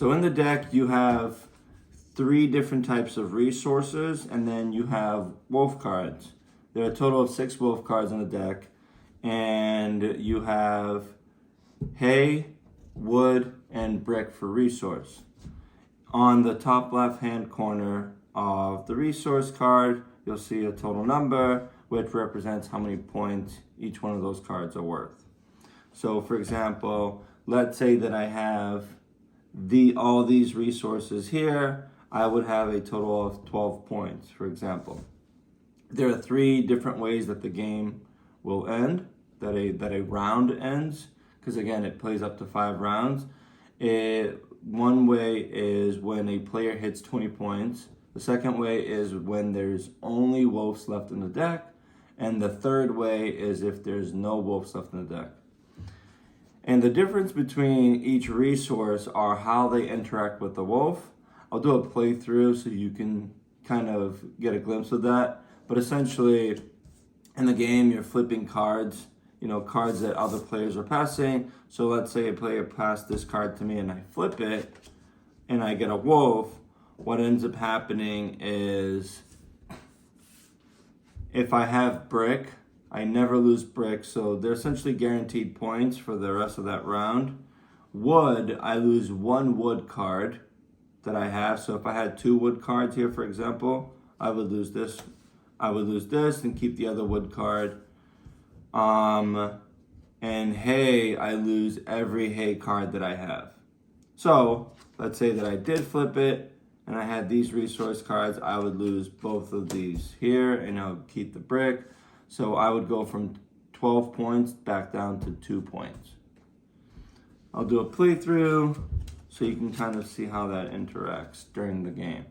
So in the deck, you have 3 different types of resources, and then you have wolf cards. There are a total of 6 wolf cards in the deck, and you have hay, wood, and brick for resource. On the top left-hand corner of the resource card, you'll see a total number, which represents how many points each one of those cards are worth. So for example, let's say that I have all these resources here. I would have a total of 12 points, for example. There are 3 different ways that the game will end, that a round ends, because again, it plays up to 5 rounds. One way is when a player hits 20 points. The second way is when there's only wolves left in the deck. And the third way is if there's no wolves left in the deck. And the difference between each resource are how they interact with the wolf. I'll do a playthrough so you can kind of get a glimpse of that. But essentially, in the game, you're flipping cards, cards that other players are passing. So let's say a player passed this card to me and I flip it and I get a wolf. What ends up happening is if I have brick, I never lose brick, so they're essentially guaranteed points for the rest of that round. Wood, I lose 1 wood card that I have. So if I had 2 wood cards here, for example, I would lose this. I would lose this and keep the other wood card. And hay, I lose every hay card that I have. So let's say that I did flip it and I had these resource cards. I would lose both of these here and I would keep the brick. So I would go from 12 points back down to 2 points. I'll do a playthrough so you can kind of see how that interacts during the game.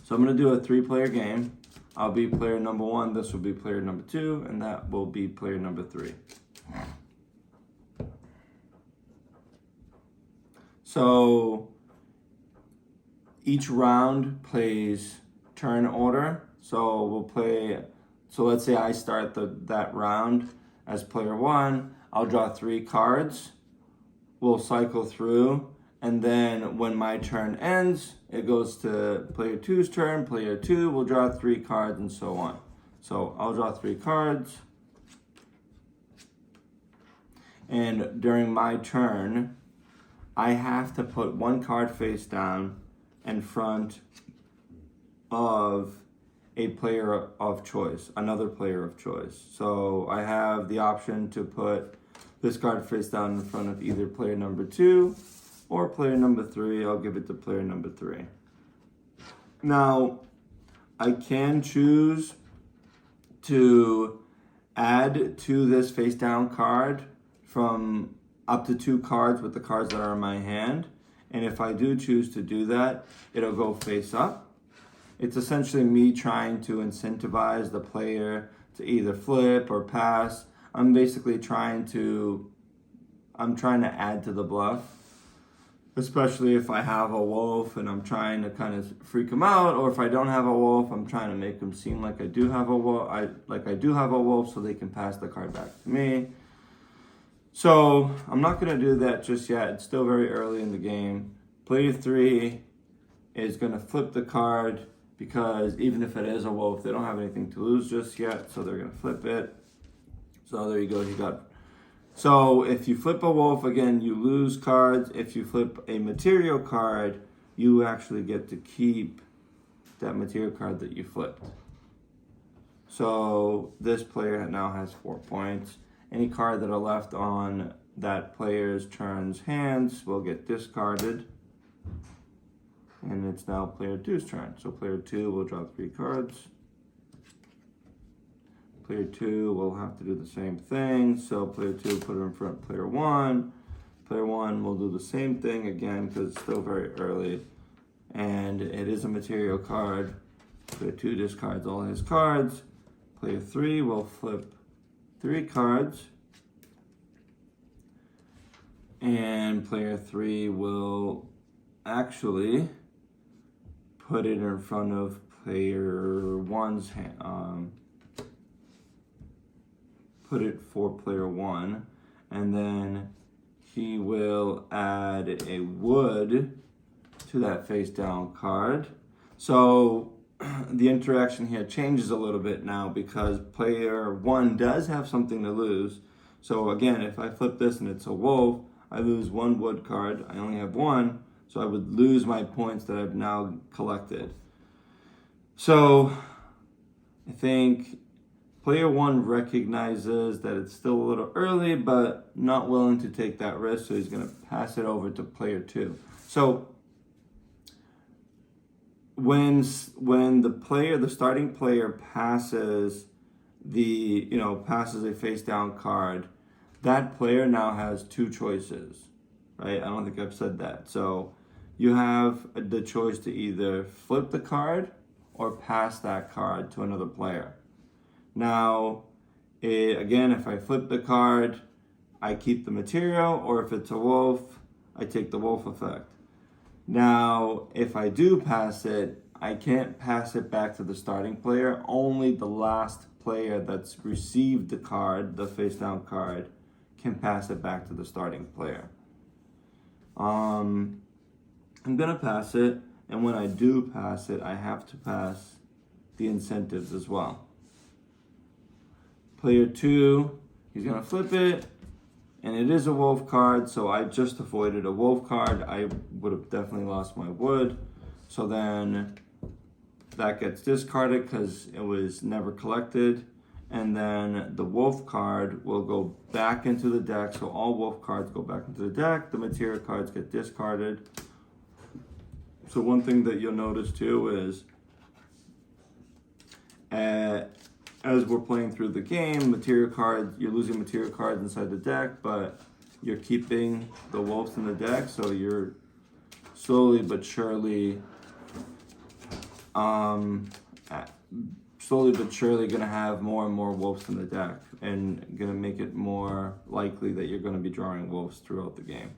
So I'm going to do a 3-player game. I'll be player number 1, this will be player number 2, and that will be player number 3. So each round plays turn order. So let's say I start that round as player 1. I'll draw 3 cards. We'll cycle through. And then when my turn ends, it goes to player 2's turn. Player 2 will draw 3 cards and so on. So I'll draw 3 cards. And during my turn, I have to put 1 card face down in front of a player of choice, another player of choice. So I have the option to put this card face down in front of either player number 2 or player number 3. I'll give it to player number 3. Now, I can choose to add to this face down card from up to 2 cards with the cards that are in my hand. And if I do choose to do that, it'll go face up. It's essentially me trying to incentivize the player to either flip or pass. I'm basically trying to add to the bluff, especially if I have a wolf and I'm trying to kind of freak him out, or if I don't have a wolf, I'm trying to make them seem like I do have a wolf. I do have a wolf, so they can pass the card back to me. So I'm not going to do that just yet. It's still very early in the game. Player 3 is going to flip the card because even if it is a wolf, they don't have anything to lose just yet, so they're going to flip it. So there you go. So if you flip a wolf, again, you lose cards. If you flip a material card, you actually get to keep that material card that you flipped. So this player now has 4 points. Any card that are left on that player's turn's hands will get discarded. And it's now player 2's turn. So player 2 will draw 3 cards. Player 2 will have to do the same thing. So player 2 will put it in front of player 1. Player 1 will do the same thing again because it's still very early. And it is a material card. Player 2 discards all his cards. Player 3 will flip 3 cards. And player 3 will actually put it in front of player 1's hand. Put it for player 1. And then he will add a wood to that face down card. So the interaction here changes a little bit now because player one does have something to lose. So again, if I flip this and it's a wolf, I lose one wood card. I only have one, so I would lose my points that I've now collected. So I think player one recognizes that it's still a little early, but not willing to take that risk, so he's going to pass it over to player two. So when the starting player passes passes a face down card, that player now has two choices, right? I don't think I've said that. So you have the choice to either flip the card or pass that card to another player. Now, again, if I flip the card, I keep the material, or if it's a wolf, I take the wolf effect. Now, if I do pass it, I can't pass it back to the starting player. Only the last player that's received the card, the face down card, can pass it back to the starting player. I'm gonna pass it, and when I do pass it, I have to pass the incentives as well. Player two, he's gonna flip it, and it is a wolf card, so I just avoided a wolf card. I would have definitely lost my wood. So then that gets discarded because it was never collected. And then the wolf card will go back into the deck. So all wolf cards go back into the deck. The material cards get discarded. So one thing that you'll notice too is as we're playing through the game, material cards, you're losing material cards inside the deck, but you're keeping the wolves in the deck. So you're slowly but surely gonna have more and more wolves in the deck, and gonna make it more likely that you're gonna be drawing wolves throughout the game.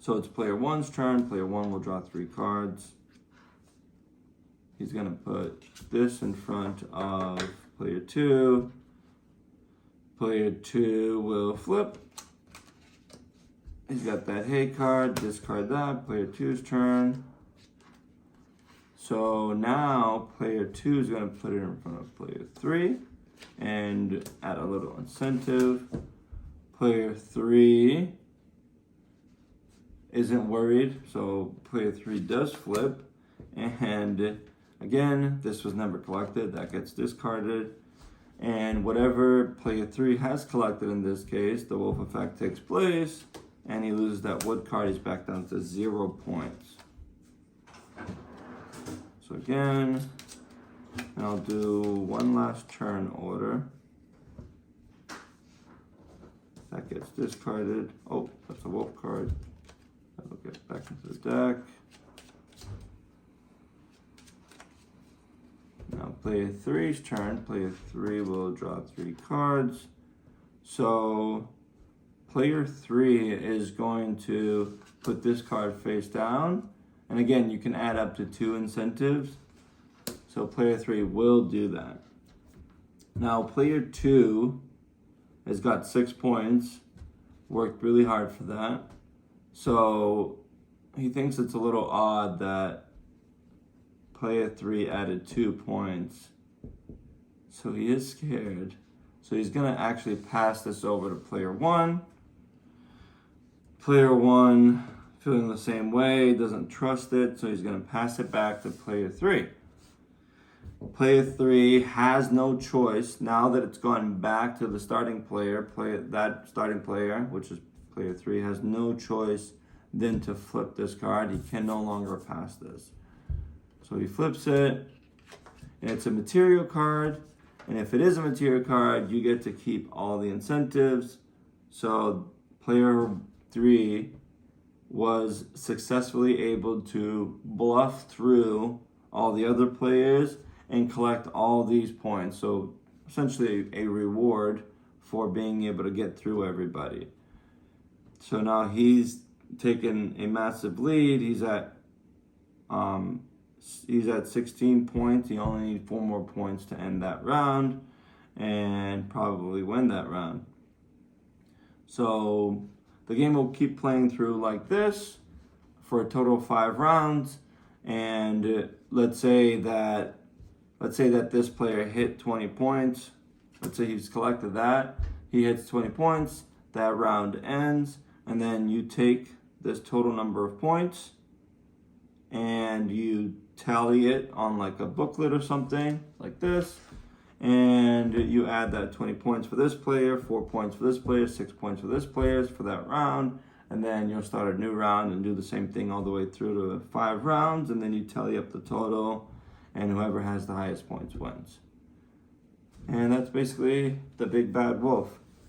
So it's player one's turn. Player one will draw 3 cards. He's gonna put this in front of player two. Player two will flip. He's got that hay card, discard that. Player two's turn. So now player two is going to put it in front of player three and add a little incentive. Player three isn't worried, so player three does flip. And again, this was never collected, that gets discarded. And whatever player three has collected in this case, the wolf effect takes place, and he loses that wood card. He's back down to 0 points. So again, I'll do one last turn order. That gets discarded. Oh, that's a wolf card. That'll get back into the deck. Now player three's turn. Player three will draw 3 cards. So player three is going to put this card face down. And again, you can add up to 2 incentives. So player three will do that. Now player two has got 6 points. Worked really hard for that. So he thinks it's a little odd that player three added 2 points. So he is scared. So he's gonna actually pass this over to player one. Player one, feeling the same way, doesn't trust it, so he's going to pass it back to player three. Player three has no choice now that it's gone back to the starting player. That starting player, which is player three, has no choice than to flip this card. He can no longer pass this. So he flips it, and it's a material card. And if it is a material card, you get to keep all the incentives. So player three was successfully able to bluff through all the other players and collect all these points. So essentially a reward for being able to get through everybody. So now he's taken a massive lead. He's at 16 points. He only needs 4 more points to end that round and probably win that round. So the game will keep playing through like this for a total of 5 rounds. And let's say that this player hit 20 points. Let's say he's collected that. He hits 20 points. That round ends. And then you take this total number of points and you tally it on like a booklet or something like this. And you add that 20 points for this player, 4 points for this player, 6 points for this player for that round. And then you'll start a new round and do the same thing all the way through to 5 rounds. And then you tally up the total, and whoever has the highest points wins. And that's basically the Big Bad Wolf.